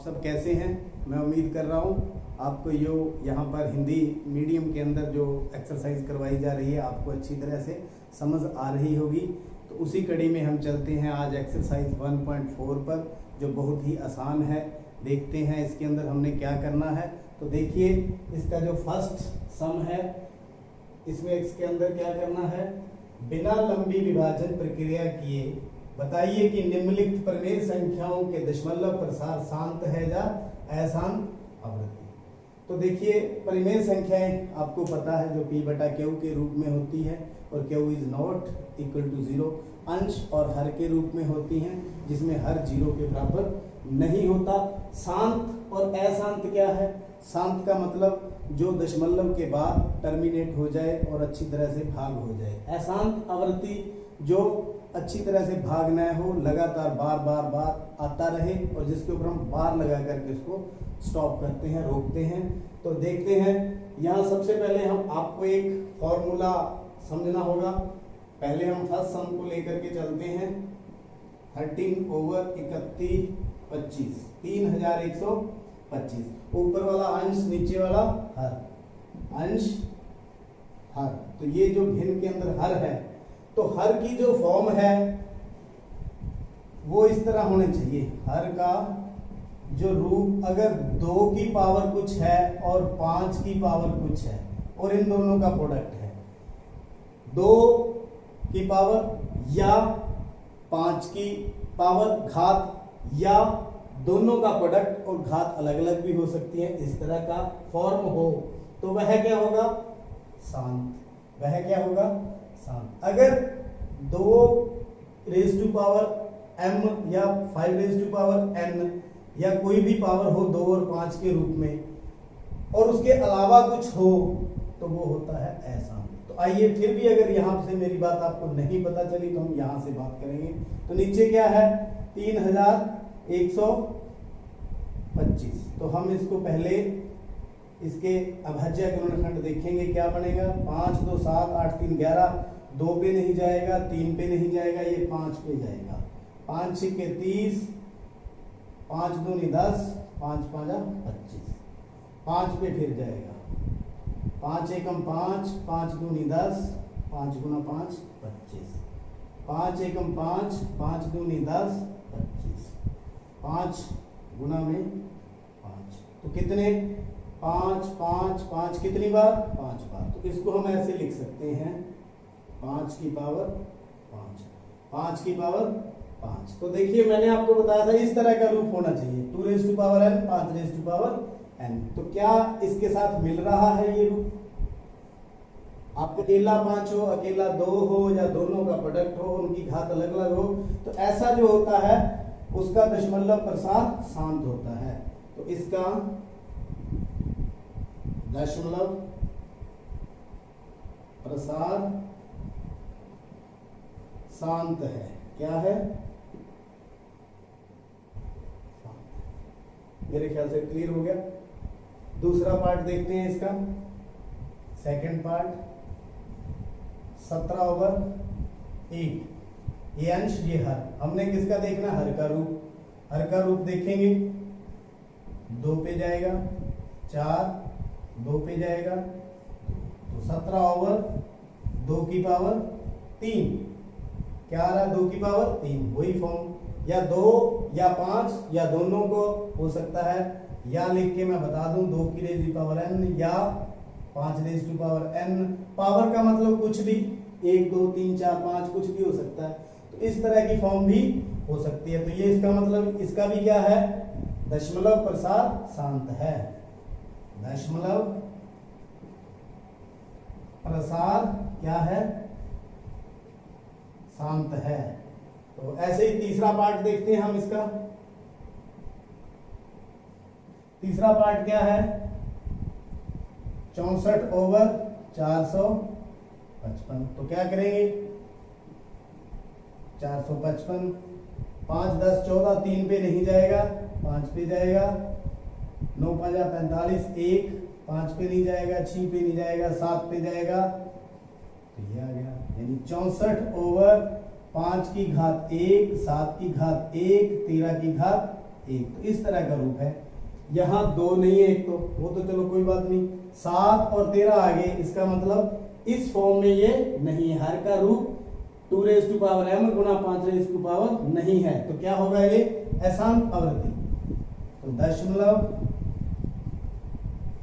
सब कैसे हैं? मैं उम्मीद कर रहा हूँ आपको यहाँ पर हिंदी मीडियम के अंदर जो एक्सरसाइज करवाई जा रही है आपको अच्छी तरह से समझ आ रही होगी। तो उसी कड़ी में हम चलते हैं आज एक्सरसाइज 1.4 पर, जो बहुत ही आसान है। देखते हैं इसके अंदर हमने क्या करना है। तो देखिए, इसका जो फर्स्ट सम है, इसमें इसके अंदर क्या करना है, बिना लंबी विभाजन प्रक्रिया किए बताइए कि निम्नलिखित परिमेय संख्याओं के दशमलव प्रसार शांत है या अशांत आवृत्ति। तो देखिए, परिमेय संख्याएं आपको पता है जो p/q के रूप में होती है और q is not equal to 0, अंश और हर के रूप में होती हैं, जिसमें हर 0 के बराबर नहीं होता। शांत और अशांत क्या है? शांत का मतलब जो दशमलव के बाद टर्मिनेट हो जाए और अच्छी तरह से भाग हो जाए। अशांत आवृत्ति जो अच्छी तरह से भाग न हो, लगातार बार बार बार आता रहे और जिसके ऊपर हम बार लगा करके उसको स्टॉप करते हैं, रोकते हैं। तो देखते हैं, यहाँ सबसे पहले हम आपको एक फॉर्मूला समझना होगा। पहले हम फर्स्ट सम को लेकर के चलते हैं। 13/31 25 3125, ऊपर वाला अंश नीचे वाला हर, अंश हर। तो ये जो भिन्न के अंदर हर है, तो हर की जो फॉर्म है वो इस तरह होने चाहिए। हर का जो रूप अगर 2 की पावर कुछ है और 5 की पावर कुछ है और इन दोनों का प्रोडक्ट है, 2 की पावर या 5 की पावर घात, या दोनों का प्रोडक्ट और घात अलग अलग भी हो सकती है, इस तरह का फॉर्म हो तो वह क्या होगा? शांत। वह क्या होगा? शांत। अगर 2 m या 5 n या कोई भी पावर हो 2 और 5 के रूप में और उसके अलावा कुछ हो तो वो होता है अशांत। तो आइए, फिर भी अगर यहाँ से मेरी बात आपको नहीं पता चली तो हम यहाँ से बात करेंगे। तो नीचे क्या है? 3125। तो हम इसको पहले इसके अभाज्य गुणनखंड देखेंगे, क्या बनेगा। 5 2 7 8 3 11, 2 पे नहीं जाएगा, 3 पे नहीं जाएगा, ये 5 पे जाएगा। 5 6 30, 5 2 10, 5 5 25, 5 पे फिर जाएगा। 5 1 5, 5 2 10, 5 गुना 5 25, 5 1 5, 5 2 10 25, 5 गुना में 5, तो कितने? 5 5 5 कितनी बार? 5 बार। तो इसको हम ऐसे लिख सकते हैं, 5 की पावर 5, 5 की पावर 5। तो देखिए, मैंने आपको बताया था इस तरह का रूप होना चाहिए, 2n, 5n। तो क्या इसके साथ मिल रहा है ये रूप? आपको अकेला 5 हो, अकेला 2 हो, या दोनों का प्रोडक्ट हो, उनकी घात अलग अलग हो, तो ऐसा जो होता है उसका दशमलव प्रसार शांत होता है। तो इसका दशमलव प्रसार शांत है। क्या है? मेरे ख्याल से क्लियर हो गया। दूसरा पार्ट देखते हैं इसका, सेकंड पार्ट। 17/8, ये अंश ये हर। हमने किसका देखना? हर का रूप। हर का रूप देखेंगे, 2 पे जाएगा, 4 2 पे जाएगा, तो 17/2 की पावर 3। क्या आ रहा है? 2 की पावर 3, वही फॉर्म। या 2 या 5 या दोनों को हो सकता है, या लिख के मैं बता दूं 2 की रेज़ टू पावर n या 5 raise to power n। Power का मतलब कुछ भी, 1 2 3 4 5 कुछ भी हो सकता है। तो इस तरह की फॉर्म भी हो सकती है। तो ये इसका मतलब, इसका भी क्या है? दशमलव प्रसार शांत है। दशमलव प्रसार क्या है? शांत है। तो ऐसे ही तीसरा पार्ट देखते हैं हम इसका। तीसरा पार्ट क्या है? 64/455। तो क्या करेंगे? 455, 5 10 14, 3 पे नहीं जाएगा, 5 पे जाएगा, 9 5 45, 1 5 पे नहीं जाएगा, 6 पे नहीं जाएगा, 7 पे जाएगा, तो ये आ गया। यानी 64/5 की घात 1, 7 की घात 1, 13 की घात 1। तो इस तरह का रूप है। यहाँ 2 नहीं है एक, तो वो तो चलो कोई बात नहीं। 7 और 13 आगे, इसका मतलब इस फॉर्म में ये नहीं है। हर का रूप 2 रेज़ टू पावर m गुना 5 रेज़ टू पावर नहीं है। तो क्या होगा ये? अशांत आवृत्ति। तो दशमलव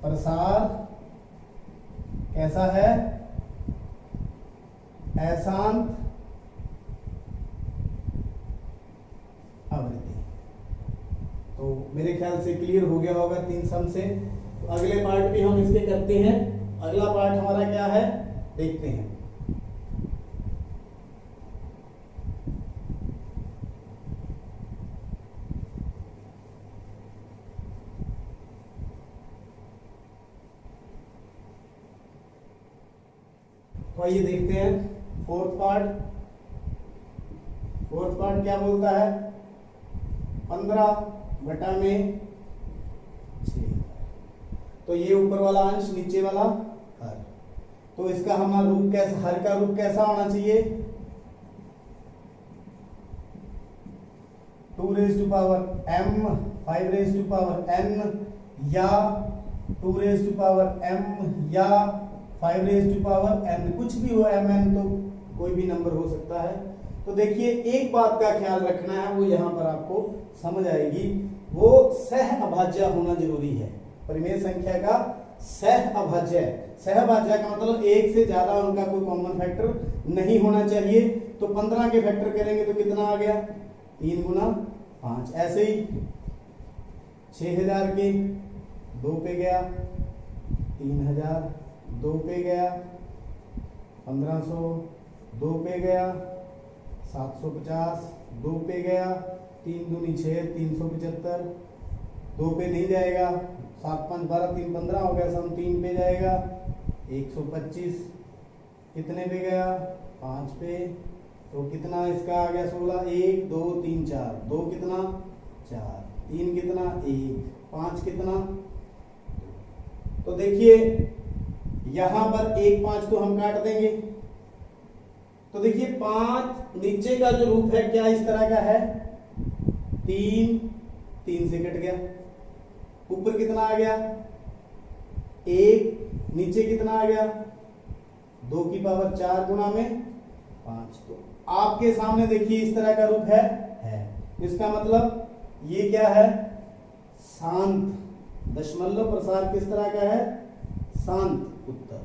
प्रसार कैसा है? अशांत आवृत्ति। तो मेरे ख्याल से क्लियर हो गया होगा 3 सम से। तो अगले पार्ट भी हम इसके करते हैं। अगला पार्ट हमारा क्या है देखते हैं। तो आइए देखते हैं फोर्थ पार्ट। फोर्थ पार्ट क्या बोलता है? 15 बटा में 6। तो ये ऊपर वाला अंश, नीचे वाला हर। तो इसका हमारा रूप कैसा, हर का रूप कैसा होना चाहिए? 2 raise to power m 5 raise to power n, या 2 रेज़ टू पावर m या 5 रेज़ टू पावर n। कुछ भी हो mn, तो कोई भी नंबर हो सकता है। तो देखिए एक बात का ख्याल रखना है, वो यहां पर आपको समझ आएगी। वो सह अभाज्य होना जरूरी है। परिमेय संख्या का सह अभाज्य। सह अभाज्य का मतलब एक से ज्यादा उनका कोई कॉमन फैक्टर नहीं होना चाहिए। तो 15 के फैक्टर करेंगे तो कितना आ गया? 3 गुना 5। ऐसे ही 6000 के 2 पे गया, 3000 2 पे गया, 1500 2 पे गया, 750 2 पे गया, 3 दूनी 6 375 2 पे नहीं जाएगा, 7 5 12 3 15 हो गया, सम 3 पे जाएगा, 125 कितने पे गया? 5 पे। तो कितना इसका आ गया? 16। 1 2 3 4, 2 कितना? 4, 3 कितना? 1, 5 कितना? तो देखिए यहां पर 1 5 तो हम काट देंगे। तो देखिए 5 नीचे का जो रूप है क्या इस तरह का है? 3 3 से कट गया। ऊपर कितना आ गया? 1। नीचे कितना आ गया? 2 की पावर 4 गुना में 5। तो आपके सामने देखिए इस तरह का रूप है। इसका मतलब ये क्या है? शांत। दशमलव प्रसार किस तरह का है? शांत उत्तर।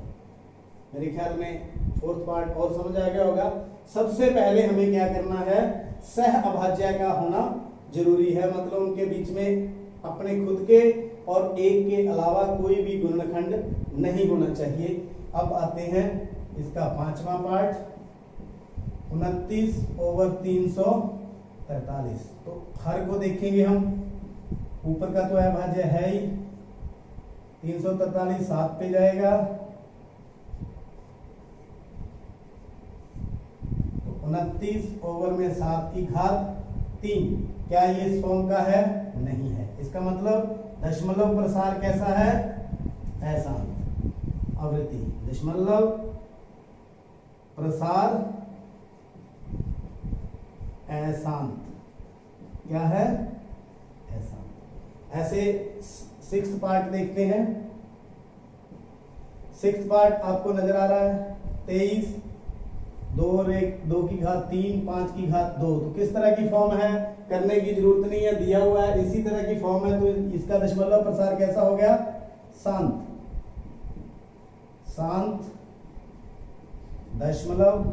मेरे ख्याल में फोर्थ पार्ट और समझ आ गया होगा। सबसे पहले हमें क्या करना है? सह अभाज्य का होना जरूरी है। मतलब उनके बीच में अपने खुद के और एक के अलावा कोई भी गुणनखंड नहीं होना चाहिए। अब आते हैं इसका पांचवा पार्ट, 29/343। तो हर को देखेंगे हम। ऊपर का तो अभाज्य है ही, 343 7 पे जाएगा, तो 29/7 क्या ये इस फॉर्म का है? नहीं है। इसका मतलब दशमलव प्रसार कैसा है? अशांत आवृत्ति। दशमलव प्रसार अशांत क्या है? अशांत। ऐसे सिक्स्थ पार्ट देखते हैं। सिक्स्थ पार्ट आपको नजर आ रहा है 23 2 की घात 3 5 की घात 2। तो किस तरह की फॉर्म है? करने की जरूरत नहीं है, दिया हुआ है इसी तरह की फॉर्म है। तो इसका दशमलव प्रसार कैसा हो गया? शांत। शांत दशमलव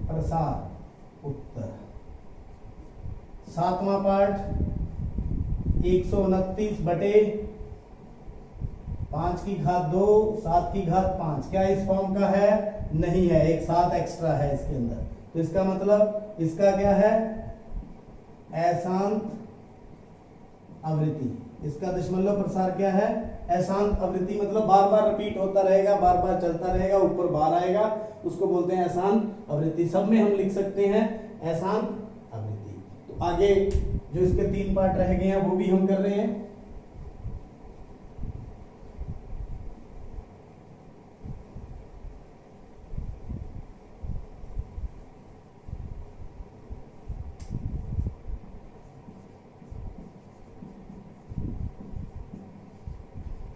प्रसार उत्तर। सातवां पार्ट 129 बटे 5 की घात 2 7 की घात 5। क्या इस फॉर्म का है? नहीं है। एक 7 एक्स्ट्रा है इसके अंदर। तो इसका मतलब इसका क्या है? अशांत आवृत्ति। इसका दशमलव प्रसार क्या है? अशांत आवृत्ति। मतलब बार बार रिपीट होता रहेगा, बार बार चलता रहेगा, ऊपर बाहर आएगा, उसको बोलते हैं अशांत आवृत्ति। सब में हम लिख सकते हैं अशांत आवृत्ति। तो आगे जो इसके 3 पार्ट रह गए हैं वो भी हम कर रहे हैं।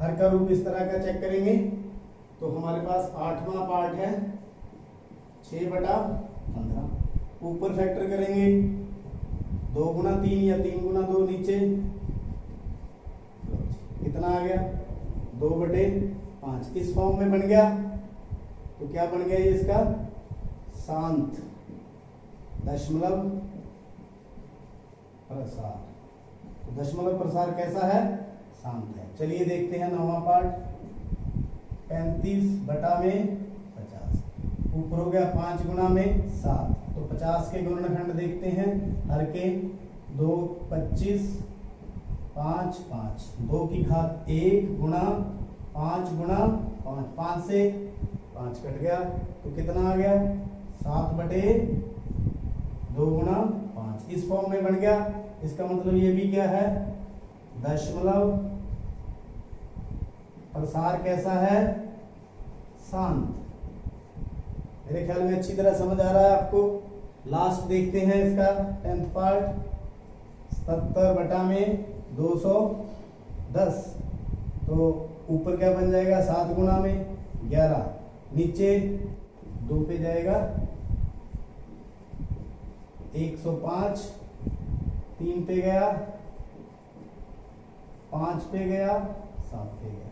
हर का रूप इस तरह का चेक करेंगे तो हमारे पास 8वां पार्ट है 6/15। ऊपर फैक्टर करेंगे 2 गुना 3 या 3 गुना 2 नीचे, कितना आ गया 2/5। इस फॉर्म में बन गया तो क्या बन गया ये इसका शांत दशमलव प्रसार। तो दशमलव प्रसार कैसा है, शांत है। चलिए देखते हैं 9वां पार्ट 35/50। ऊपर हो गया 5 गुना में 7, तो 50 के गुणनखंड देखते हैं। हर के 2 25 5 5, 2 की घात 1 गुना 5 गुना 5, 5 से 5 कट गया तो कितना आ गया 7/2 गुना 5। इस फॉर्म में बन गया। इसका मतलब ये भी क्या है, दशमलव प्रसार कैसा है, शांत। मेरे ख्याल में अच्छी तरह समझ आ रहा है आपको। लास्ट देखते हैं इसका 10th पार्ट 70/210। तो ऊपर क्या बन जाएगा 7 गुना में 11, नीचे 2 पे जाएगा 105, 3 पे गया 5 पे गया 7 पे गया,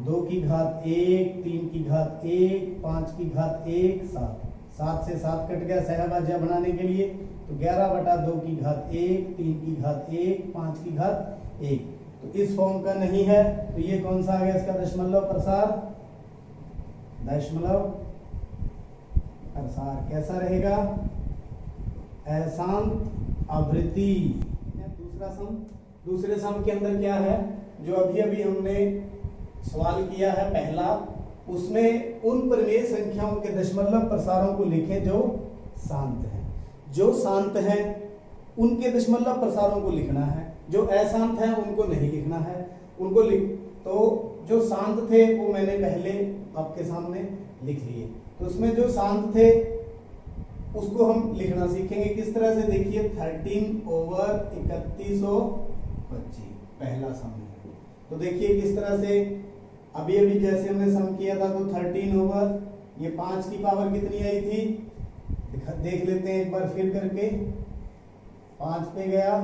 2 की घात 1 3 की घात 1 5 की घात 1 7, 7 से 7 कट गया सहभाज्य बनाने के लिए तो 11/2 की घात 1 3 की घात 1 5 की घात 1। तो इस फॉर्म का नहीं है तो ये कौन सा आ गया इसका दशमलव प्रसार। दशमलव प्रसार कैसा रहेगा, अशांत आवृत्ति। दूसरे सम के अंदर क्या है, जो अभी अभी हमने सवाल किया है पहला, उसमें उन परिमेय संख्याओं के दशमलव प्रसारों को लिखें जो शांत हैं। जो शांत हैं उनके दशमलव प्रसारों को लिखना है, जो अशांत हैं उनको नहीं लिखना है। उनको तो जो शांत थे वो मैंने पहले आपके सामने लिख लिए। तो उसमें जो शांत थे उसको हम लिखना सीखेंगे किस तरह से। देखिए 13/3125 पहला सम है। तो देखिए किस तरह से अभी अभी जैसे हमने सम किया था तो 13 ये 5 की पावर कितनी आई थी देख लेते हैं एक बार फिर करके। 5 पे गया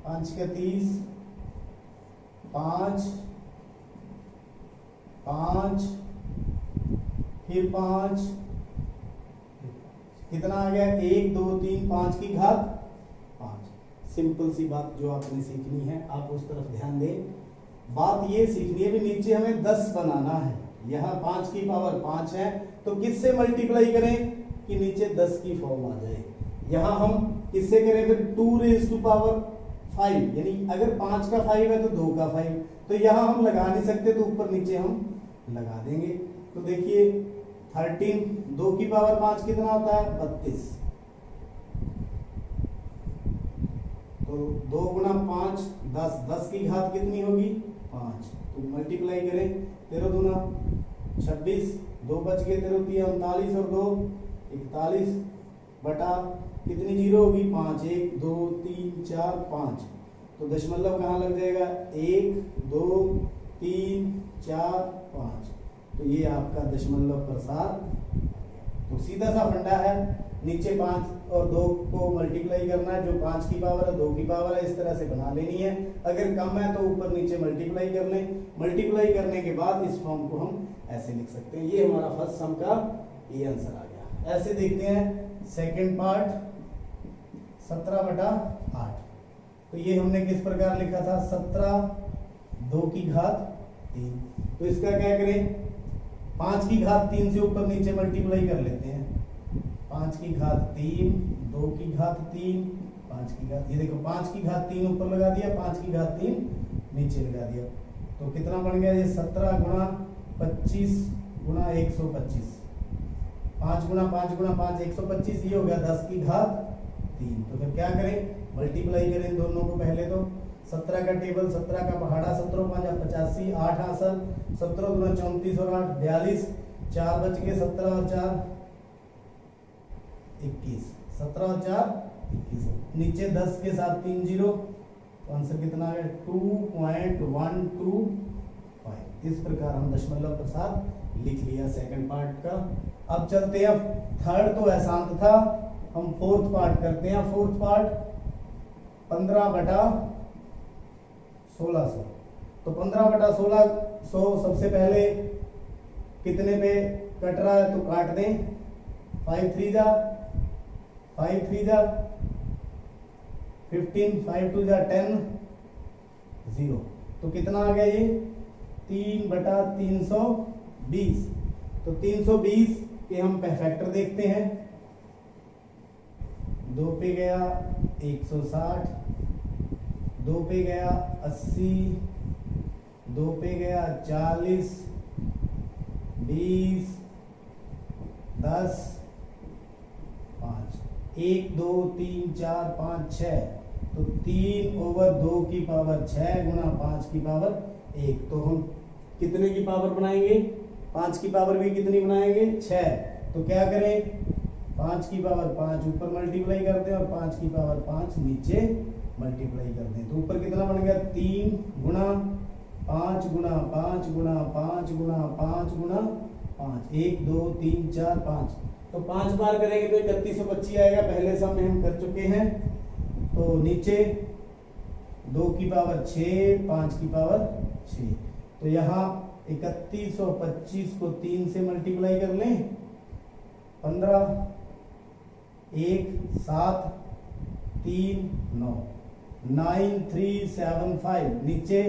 5 का 30 5 5 फिर 5 कितना आ गया 1 2 3 5 की घात 5। सिंपल सी बात जो आपने सीखनी है, आप उस तरफ ध्यान दें। बात ये सीखनी है भी नीचे हमें 10 बनाना है। यहाँ 5 की पावर 5 है तो किससे मल्टीप्लाई करें कि नीचे 10 की फॉर्म आ जाए। यहाँ हम किससे करें फिर 2⁵5, यानी अगर 5 का 5 है तो 2 का 5। तो यहाँ हम लगा नहीं सकते तो ऊपर नीचे हम लगा देंगे। तो देखिए 13 2 की पावर 5 कितना होता है 32। तो 2 गुना 5 10, 10 की घात कितनी होगी 5। तो मल्टीप्लाई करें 13 दूना 26, 2 बच गए 13 39 और 2 41 बटा कितनी जीरो होगी 5 1 2 3 4 5। तो दशमलव कहाँ लग जाएगा 1 2 3 4 5। तो ये आपका दशमलव प्रसार। तो सीधा सा फंडा है, नीचे 5 और 2 को मल्टीप्लाई करना है। जो 5 की पावर है 2 की पावर है इस तरह से बना लेनी है। अगर कम है तो ऊपर नीचे मल्टीप्लाई कर लें। मल्टीप्लाई करने के बाद इस फॉर्म को हम ऐसे लिख सकते हैं। ये हमारा फर्स्ट सम का ये आंसर आ गया। ऐसे देखते हैं सेकंड पार्ट 17/8। तो ये हमने किस प्रकार लिखा था 17 2 की घात 3। तो इसका क्या करें 5 की घात 3 से ऊपर नीचे मल्टीप्लाई कर लेते हैं। 5 की घात 3 2 की घात 3 5 की घात, ये देखो 5 की घात 3 ऊपर लगा दिया 5 की घात 3 नीचे लगा दिया। तो कितना बन गया ये 17 गुणा 25 गुणा 125। 5 गुणा 5 गुणा 5 125, ये हो गया 10 की घात 3। तो फिर क्या करें मल्टीप्लाई करें इन दोनों को। पहले तो 17 का टेबल 17 का पहाड़ा 17 5 85 8 हासिल 17 गुना 34 और 8 42 4 बच गए 17 और 4 21 17 और 4 21। नीचे 10 के साथ 3 जीरो तो आंसर कितना आ गया 2.125। इस प्रकार हम दशमलव प्रसार लिख लिया सेकंड पार्ट का। अब चलते हैं, थर्ड तो अशांत था, हम फोर्थ पार्ट करते हैं। Fourth part 15/1600। तो 15/1600 सबसे पहले कितने पे कट रहा है, तो काट दें। 5 3 जा 5 3 जा 15, 5 2 जा 10, 0। तो कितना आ गया ये 3/320। तो 320 के हम फैक्टर देखते हैं। 2 पे गया 160, 2 पे गया 80, 2 पे गया 40, 20, 10, 5, 1 2 3 4 5 6। तो 3/2 की पावर 6 गुणा 5 की पावर 1। तो हम कितने की पावर बनाएंगे, 5 की पावर भी कितनी बनाएंगे 6। तो क्या करें, 5 की पावर 5 ऊपर मल्टीप्लाई कर दें और 5 की पावर 5 नीचे मल्टीप्लाई कर दें। तो ऊपर कितना बन गया 3 गुणा 5 गुणा 5 गुणा 5 गुणा 5 गुणा 5, 1 2 3 4 5। तो 5 बार करेंगे तो 3125 आएगा। पहले सम में हम कर चुके हैं। तो नीचे 2 की पावर 6, 5 की पावर 6। तो यहाँ 3125 को 3 से मल्टीप्लाई कर लें। 15 1 7 3 9 9375। नीचे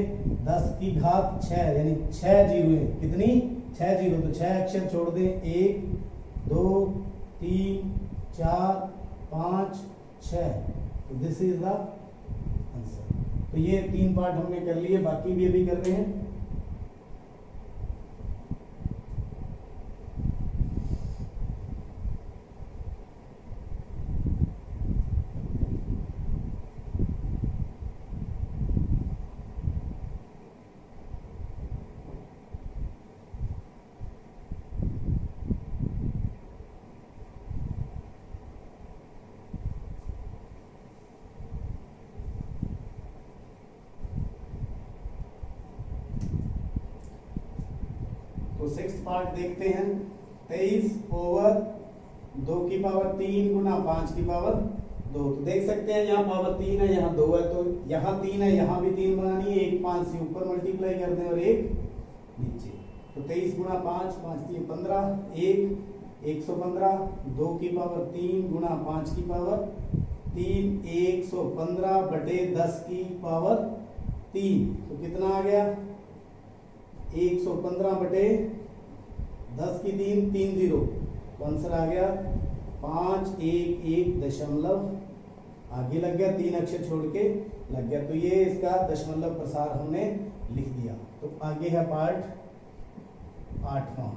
10 की घात 6 यानी 6 जीरो है। कितनी 6 जीरो। तो 6 अक्षर छोड़ दें। 1 2 3 4 5 6। तो दिस इज द आंसर। तो ये 3 पार्ट हमने कर लिए, बाकी भी अभी कर रहे हैं। तो 6th पार्ट देखते हैं। 23/2 की पावर 3 गुना 5 की पावर 2। तो देख सकते हैं यहाँ पावर 3 है, यहाँ 2 है। तो यहाँ 3 है, यहाँ भी 3 बनानी है। 1 5 से ऊपर मल्टीप्लाई कर दें और 1 नीचे। तो 23 गुना 5, 5 3 15, 115। 2 की पावर 3 गुना 5 की पावर 3, 115/10 की पावर 3। तो कितना आ गया 115/10 की 3, 3 0। तो आंसर आ गया 511 आगे लग गया, 3 अक्षर छोड़ के लग गया। तो ये इसका दशमलव प्रसार हमने लिख दिया। तो आगे है पार्ट 8वां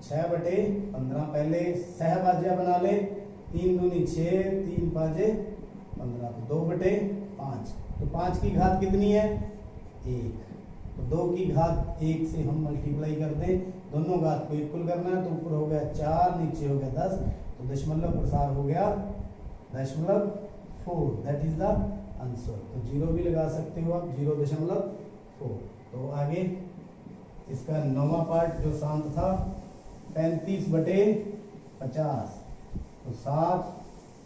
6/15। पहले सहभाज्य बना ले। 3 दूनी 6, 3 5 15। तो 2/5। तो 5 की घात कितनी है 1। तो 2 की घात 1 से हम मल्टीप्लाई कर दें। दोनों घात को इक्वल करना है। तो ऊपर हो गया 4, नीचे हो गया 10। तो दशमलव प्रसार हो गया 0.4। That is the answer. तो 0 भी लगा सकते हो आप, 0.4। तो आगे इसका 9वां पार्ट जो शांत था 35/50। तो 7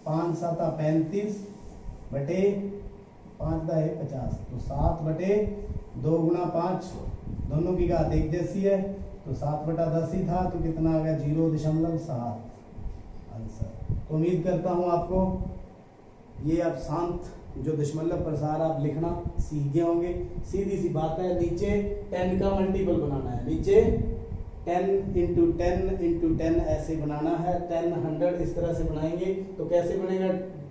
5 7 35 बटे 5 दा है 50। तो 7/2 गुणा 5, दोनों की घात एक जैसी है। तो 7/10 ही था। तो कितना आ गया 0.7 आंसर। तो उम्मीद करता हूँ आपको ये आप शांत जो दशमलव प्रसार आप लिखना सीख गए होंगे। सीधी सी बात है, नीचे 10 का मल्टीपल बनाना है। नीचे 10 × 10 × 10 ऐसे बनाना है। 10 100 इस तरह से बनाएंगे। तो कैसे बनेगा,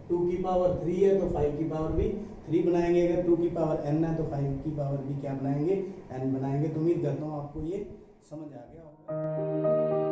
2 की पावर 3 है तो 5 की पावर भी 3 बनाएंगे। अगर 2 की पावर n है तो 5 की पावर भी क्या बनाएंगे n बनाएंगे। तो उम्मीद करता हूँ आपको ये समझ आ गया होगा।